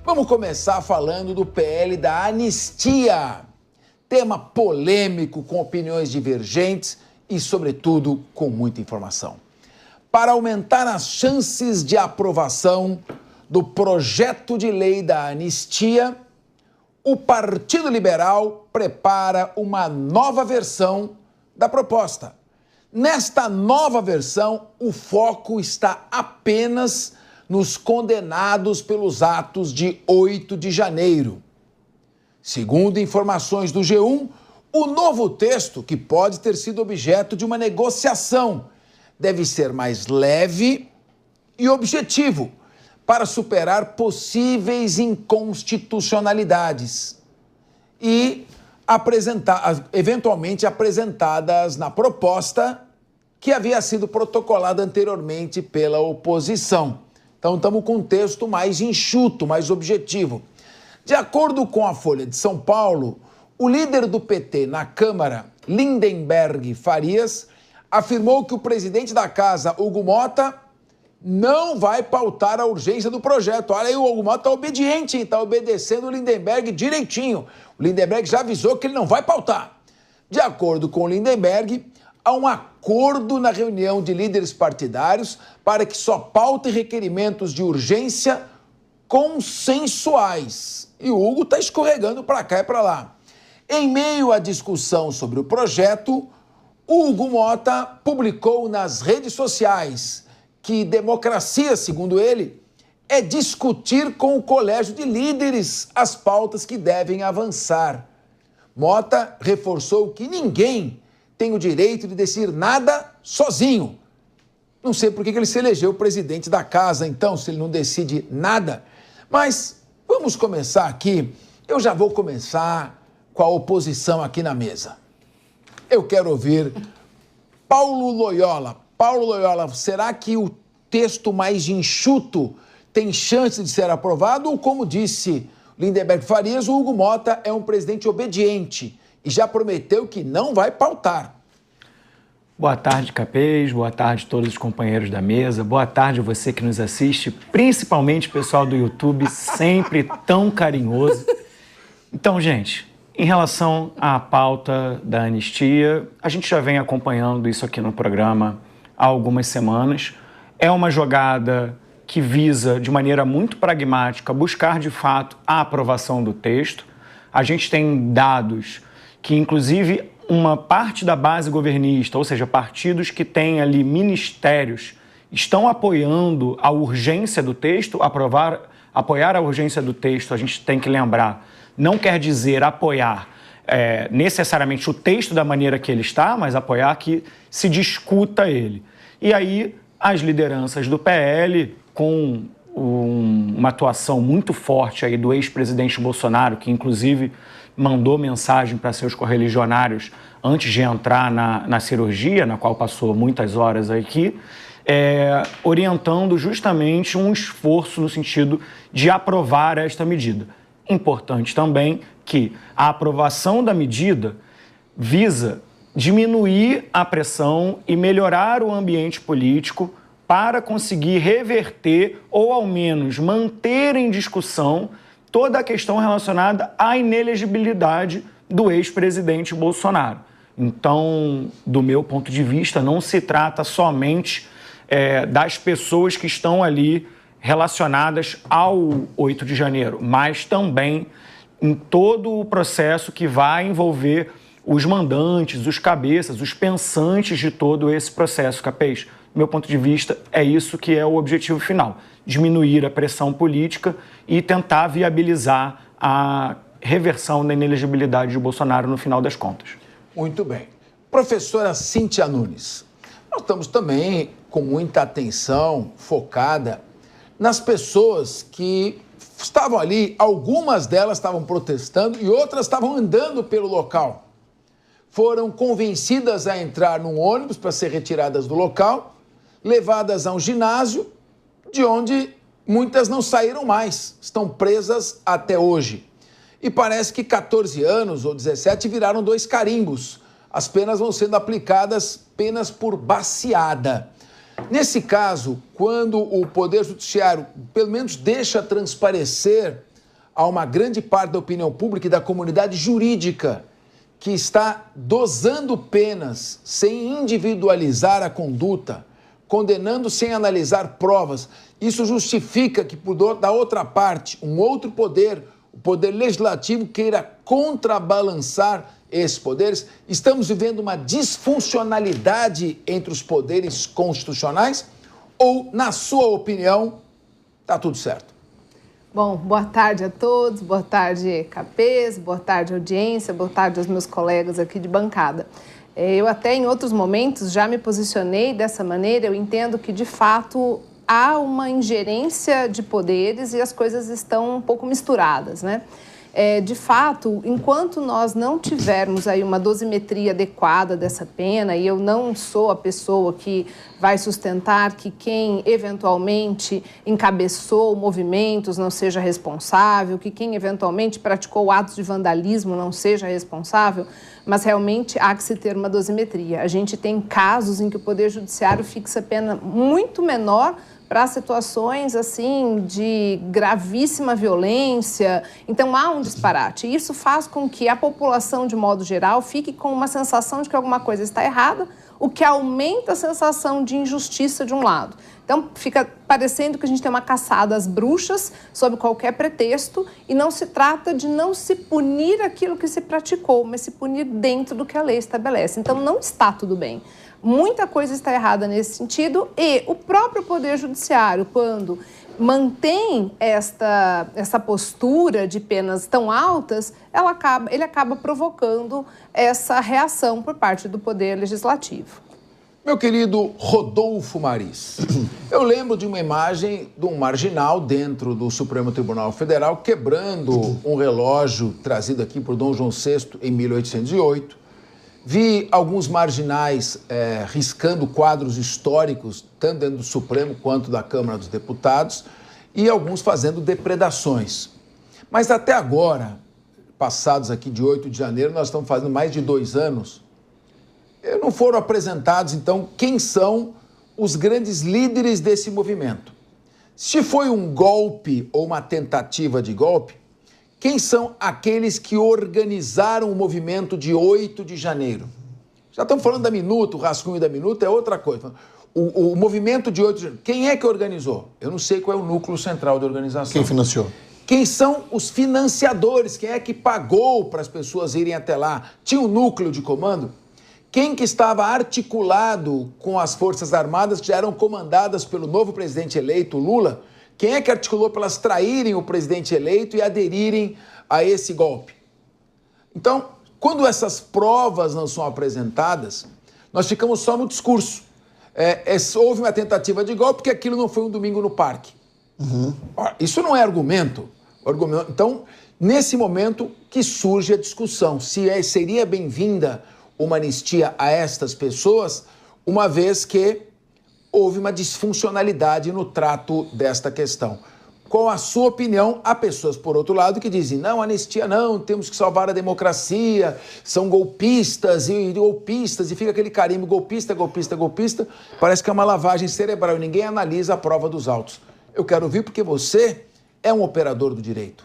Vamos começar falando do PL da anistia. Tema polêmico, com opiniões divergentes e, sobretudo, com muita informação. Para aumentar as chances de aprovação do projeto de lei da anistia, o Partido Liberal prepara uma nova versão da proposta. Nesta nova versão, o foco está apenas nos condenados pelos atos de 8 de janeiro. Segundo informações do G1, o novo texto, que pode ter sido objeto de uma negociação, deve ser mais leve e objetivo para superar possíveis inconstitucionalidades e eventualmente apresentadas na proposta que havia sido protocolada anteriormente pela oposição. Então, estamos com um texto mais enxuto, mais objetivo. De acordo com a Folha de São Paulo, o líder do PT na Câmara, Lindenberg Farias, afirmou que o presidente da casa, Hugo Motta, não vai pautar a urgência do projeto. Olha aí, o Hugo Motta está obediente, está obedecendo o Lindenberg direitinho. O Lindenberg já avisou que ele não vai pautar. De acordo com o Lindenberg, há um acordo na reunião de líderes partidários para que só paute requerimentos de urgência consensuais. E o Hugo está escorregando para cá e para lá. Em meio à discussão sobre o projeto, Hugo Motta publicou nas redes sociais que democracia, segundo ele, é discutir com o colégio de líderes as pautas que devem avançar. Motta reforçou que ninguém tem o direito de decidir nada sozinho. Não sei por que ele se elegeu presidente da casa, então, se ele não decide nada. Mas vamos começar aqui. Eu já vou começar com a oposição aqui na mesa. Eu quero ouvir Paulo Loyola. Paulo Loyola, será que o texto mais enxuto tem chance de ser aprovado? Ou, como disse Lindenberg Farias, o Hugo Motta é um presidente obediente e já prometeu que não vai pautar. Boa tarde, Capês. Boa tarde a todos os companheiros da mesa. Boa tarde a você que nos assiste, principalmente o pessoal do YouTube, sempre tão carinhoso. Então, gente, em relação à pauta da anistia, a gente já vem acompanhando isso aqui no programa há algumas semanas. É uma jogada que visa, de maneira muito pragmática, buscar, de fato, a aprovação do texto. A gente tem dados que, inclusive, uma parte da base governista, ou seja, partidos que têm ali ministérios, estão apoiando a urgência do texto. Apoiar a urgência do texto, a gente tem que lembrar, não quer dizer apoiar necessariamente o texto da maneira que ele está, mas apoiar que se discuta ele. E aí, as lideranças do PL, com uma atuação muito forte aí do ex-presidente Bolsonaro, que inclusive mandou mensagem para seus correligionários antes de entrar na cirurgia, na qual passou muitas horas aqui, orientando justamente um esforço no sentido de aprovar esta medida. Importante também que a aprovação da medida visa diminuir a pressão e melhorar o ambiente político para conseguir reverter ou, ao menos, manter em discussão toda a questão relacionada à inelegibilidade do ex-presidente Bolsonaro. Então, do meu ponto de vista, não se trata somente das pessoas que estão ali relacionadas ao 8 de janeiro, mas também em todo o processo que vai envolver os mandantes, os cabeças, os pensantes de todo esse processo, Capês. Do meu ponto de vista, é isso que é o objetivo final: diminuir a pressão política e tentar viabilizar a reversão da inelegibilidade de Bolsonaro no final das contas. Muito bem. Professora Cíntia Nunes, nós estamos também com muita atenção focada nas pessoas que estavam ali, algumas delas estavam protestando e outras estavam andando pelo local. Foram convencidas a entrar num ônibus para ser retiradas do local, levadas a um ginásio, de onde muitas não saíram mais, estão presas até hoje. E parece que 14 anos ou 17 viraram 2 carimbos. As penas vão sendo aplicadas penas por baciada. Nesse caso, quando o Poder Judiciário, pelo menos, deixa transparecer há uma grande parte da opinião pública e da comunidade jurídica que está dosando penas sem individualizar a conduta, condenando sem analisar provas. Isso justifica que, da outra parte, um outro poder, o poder legislativo, queira contrabalançar esses poderes. Estamos vivendo uma disfuncionalidade entre os poderes constitucionais? Ou, na sua opinião, está tudo certo? Bom, boa tarde a todos, boa tarde, Capês, boa tarde, audiência, boa tarde aos meus colegas aqui de bancada. Eu até em outros momentos já me posicionei dessa maneira. Eu entendo que, de fato, há uma ingerência de poderes e as coisas estão um pouco misturadas, né? De fato, enquanto nós não tivermos aí uma dosimetria adequada dessa pena, e eu não sou a pessoa que vai sustentar que quem eventualmente encabeçou movimentos não seja responsável, que quem eventualmente praticou atos de vandalismo não seja responsável, mas realmente há que se ter uma dosimetria. A gente tem casos em que o Poder Judiciário fixa pena muito menor para situações assim de gravíssima violência. Então há um disparate. E isso faz com que a população, de modo geral, fique com uma sensação de que alguma coisa está errada, o que aumenta a sensação de injustiça de um lado. Então fica parecendo que a gente tem uma caçada às bruxas sob qualquer pretexto, e não se trata de não se punir aquilo que se praticou, mas se punir dentro do que a lei estabelece. Então não está tudo bem. Muita coisa está errada nesse sentido, e o próprio Poder Judiciário, quando mantém essa postura de penas tão altas, ele acaba provocando essa reação por parte do Poder Legislativo. Meu querido Rodolfo Maris, eu lembro de uma imagem de um marginal dentro do Supremo Tribunal Federal quebrando um relógio trazido aqui por Dom João VI em 1808. Vi alguns marginais riscando quadros históricos, tanto dentro do Supremo quanto da Câmara dos Deputados, e alguns fazendo depredações. Mas até agora, passados aqui de 8 de janeiro, nós estamos fazendo mais de 2 anos, não foram apresentados, então, quem são os grandes líderes desse movimento. Se foi um golpe ou uma tentativa de golpe, quem são aqueles que organizaram o movimento de 8 de janeiro? Já estamos falando da minuta, o rascunho da minuta é outra coisa. O movimento de 8 de janeiro, quem é que organizou? Eu não sei qual é o núcleo central da organização. Quem financiou? Quem são os financiadores? Quem é que pagou para as pessoas irem até lá? Tinha um núcleo de comando? Quem que estava articulado com as Forças Armadas que já eram comandadas pelo novo presidente eleito, Lula? Quem é que articulou para elas traírem o presidente eleito e aderirem a esse golpe? Então, quando essas provas não são apresentadas, nós ficamos só no discurso. Houve uma tentativa de golpe porque aquilo não foi um domingo no parque. Uhum. Isso não é argumento. Então, nesse momento que surge a discussão, se seria bem-vinda uma anistia a estas pessoas, uma vez que houve uma disfuncionalidade no trato desta questão. Qual a sua opinião? Há pessoas, por outro lado, que dizem, não, anistia não, temos que salvar a democracia, são golpistas, e fica aquele carimbo, golpista, golpista, golpista, parece que é uma lavagem cerebral e ninguém analisa a prova dos autos. Eu quero ouvir porque você é um operador do direito.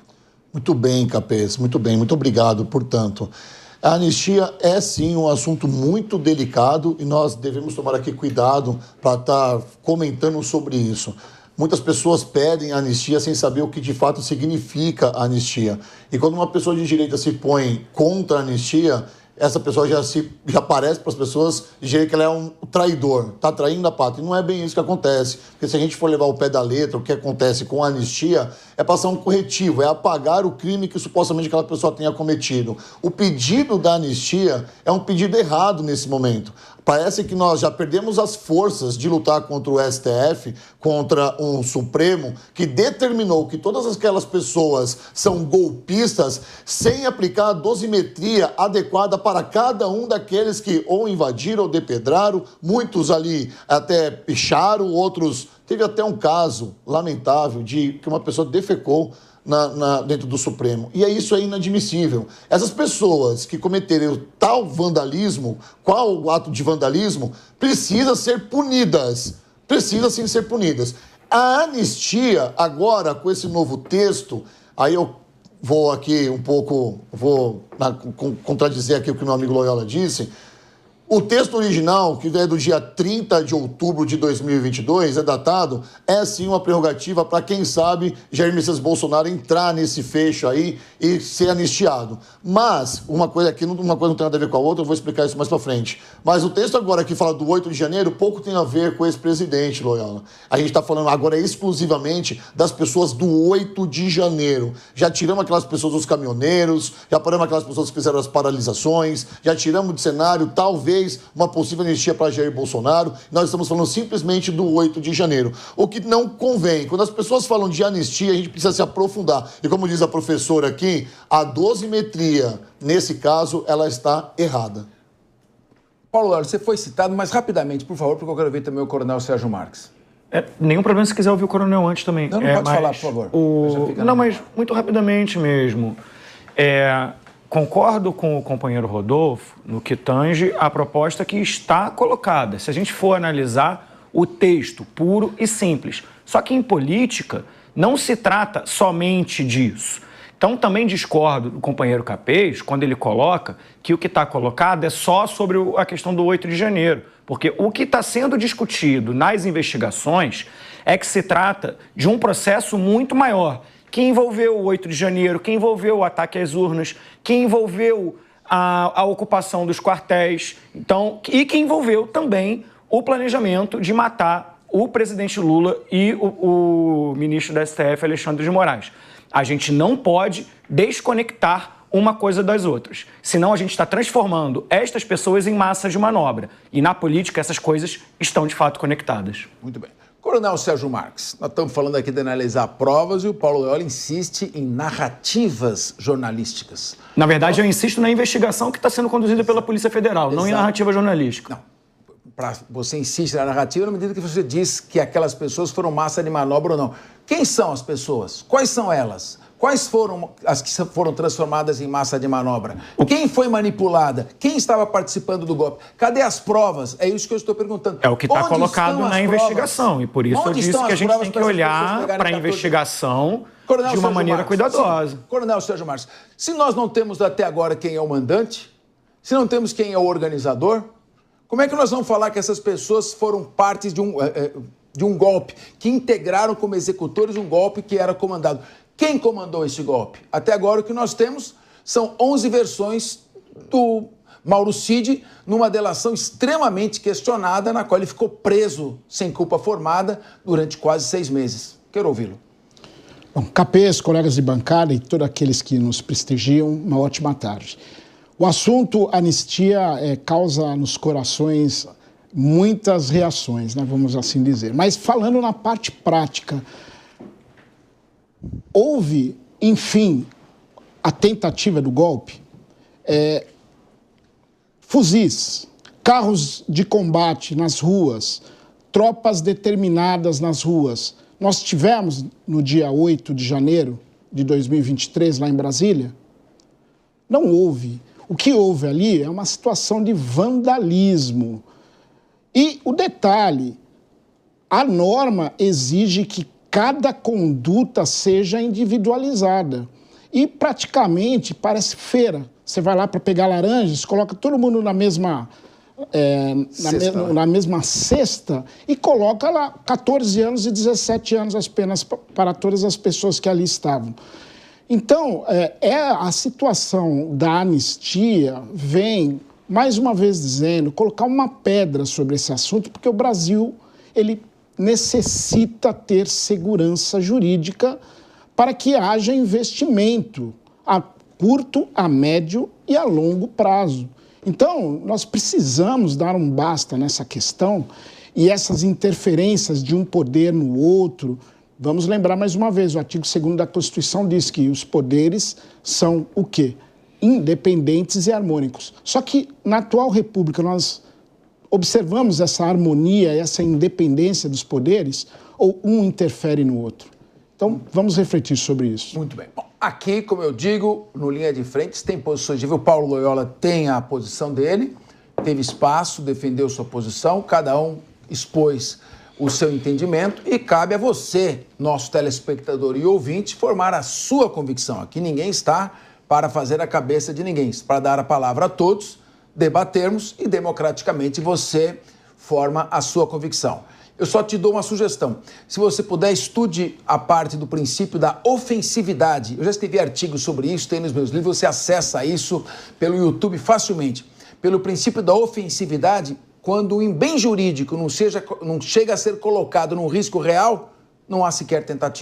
Muito bem, Capês, muito bem, muito obrigado, portanto. A anistia é, sim, um assunto muito delicado e nós devemos tomar aqui cuidado para estar comentando sobre isso. Muitas pessoas pedem a anistia sem saber o que de fato significa a anistia. E quando uma pessoa de direita se põe contra a anistia, essa pessoa já parece para as pessoas de direita que ela é um traidor, está traindo a pátria. E não é bem isso que acontece, porque se a gente for levar o pé da letra, o que acontece com a anistia é passar um corretivo, é apagar o crime que supostamente aquela pessoa tenha cometido. O pedido da anistia é um pedido errado nesse momento. Parece que nós já perdemos as forças de lutar contra o STF, contra um Supremo que determinou que todas aquelas pessoas são golpistas sem aplicar a dosimetria adequada para cada um daqueles que ou invadiram ou depedraram, muitos ali até picharam, outros... Teve até um caso lamentável de que uma pessoa defecou dentro do Supremo. E isso é inadmissível. Essas pessoas que cometeram tal vandalismo, qual o ato de vandalismo, precisam ser punidas. Precisam sim ser punidas. A anistia, agora, com esse novo texto, aí eu vou aqui um pouco, contradizer aqui o que meu amigo Loyola disse. O texto original, que é do dia 30 de outubro de 2022, é datado, é sim uma prerrogativa para, quem sabe, Jair Messias Bolsonaro entrar nesse fecho aí e ser anistiado. Mas, uma coisa não tem nada a ver com a outra, eu vou explicar isso mais para frente. Mas o texto agora que fala do 8 de janeiro, pouco tem a ver com esse presidente, Loyola. A gente está falando agora exclusivamente das pessoas do 8 de janeiro. Já tiramos aquelas pessoas dos caminhoneiros, já paramos aquelas pessoas que fizeram as paralisações, já tiramos de cenário, talvez, uma possível anistia para Jair Bolsonaro. Nós estamos falando simplesmente do 8 de janeiro. O que não convém, quando as pessoas falam de anistia, a gente precisa se aprofundar. E como diz a professora aqui, a dosimetria, nesse caso, ela está errada. Paulo Loyola, você foi citado, mas rapidamente, por favor, porque eu quero ver também o Coronel Sérgio Marques. Nenhum problema se quiser ouvir o Coronel antes também. Não, pode falar, por favor. Mas muito rapidamente mesmo. Concordo com o companheiro Rodolfo no que tange a proposta que está colocada. Se a gente for analisar o texto puro e simples. Só que em política não se trata somente disso. Então também discordo do companheiro Capês quando ele coloca que o que está colocado é só sobre a questão do 8 de janeiro. Porque o que está sendo discutido nas investigações é que se trata de um processo muito maior, que envolveu o 8 de janeiro, que envolveu o ataque às urnas, que envolveu a ocupação dos quartéis, e que envolveu também o planejamento de matar o presidente Lula e o ministro da STF, Alexandre de Moraes. A gente não pode desconectar uma coisa das outras, senão a gente está transformando estas pessoas em massa de manobra. E na política essas coisas estão de fato conectadas. Muito bem. Coronel Sérgio Marques, nós estamos falando aqui de analisar provas e o Paulo Loyola insiste em narrativas jornalísticas. Na verdade, eu insisto na investigação que está sendo conduzida pela Polícia Federal, não em narrativa jornalística. Não. Você insiste na narrativa na medida que você diz que aquelas pessoas foram massa de manobra ou não. Quem são as pessoas? Quais são elas? Quais foram as que foram transformadas em massa de manobra? Quem foi manipulada? Quem estava participando do golpe? Cadê as provas? É isso que eu estou perguntando. É o que está colocado na investigação. E por isso eu disse que a gente tem que olhar para a investigação de uma maneira cuidadosa. Coronel Sérgio Marques, se nós não temos até agora quem é o mandante, se não temos quem é o organizador, como é que nós vamos falar que essas pessoas foram partes de um golpe, que integraram como executores um golpe que era comandado? Quem comandou esse golpe? Até agora o que nós temos são 11 versões do Mauro Cid numa delação extremamente questionada, na qual ele ficou preso sem culpa formada durante quase 6 meses. Quero ouvi-lo. Bom, Capês, colegas de bancada e todos aqueles que nos prestigiam, uma ótima tarde. O assunto anistia causa nos corações muitas reações, né, vamos assim dizer. Mas falando na parte prática, houve, enfim, a tentativa do golpe, fuzis, carros de combate nas ruas, tropas determinadas nas ruas. Nós tivemos, no dia 8 de janeiro de 2023, lá em Brasília, não houve. O que houve ali é uma situação de vandalismo. E o detalhe, a norma exige que cada conduta seja individualizada. E praticamente parece feira. Você vai lá para pegar laranjas, coloca todo mundo na mesma cesta e coloca lá 14 anos e 17 anos as penas para todas as pessoas que ali estavam. Então, a situação da anistia vem, mais uma vez dizendo, colocar uma pedra sobre esse assunto, porque o Brasil, ele necessita ter segurança jurídica para que haja investimento a curto, a médio e a longo prazo. Então, nós precisamos dar um basta nessa questão e essas interferências de um poder no outro. Vamos lembrar mais uma vez, o artigo 2º da Constituição diz que os poderes são o quê? Independentes e harmônicos. Só que na atual república nós observamos essa harmonia, essa independência dos poderes, ou um interfere no outro? Então, vamos refletir sobre isso. Muito bem. Bom, aqui, como eu digo, no Linha de Frente, tem posições de ver. O Paulo Loyola tem a posição dele, teve espaço, defendeu sua posição, cada um expôs o seu entendimento e cabe a você, nosso telespectador e ouvinte, formar a sua convicção. Aqui ninguém está para fazer a cabeça de ninguém, para dar a palavra a todos, debatermos e democraticamente você forma a sua convicção. Eu só te dou uma sugestão. Se você puder, estude a parte do princípio da ofensividade. Eu já escrevi artigos sobre isso, tem nos meus livros, você acessa isso pelo YouTube facilmente. Pelo princípio da ofensividade, quando o bem jurídico não chega a ser colocado num risco real, não há sequer tentativa.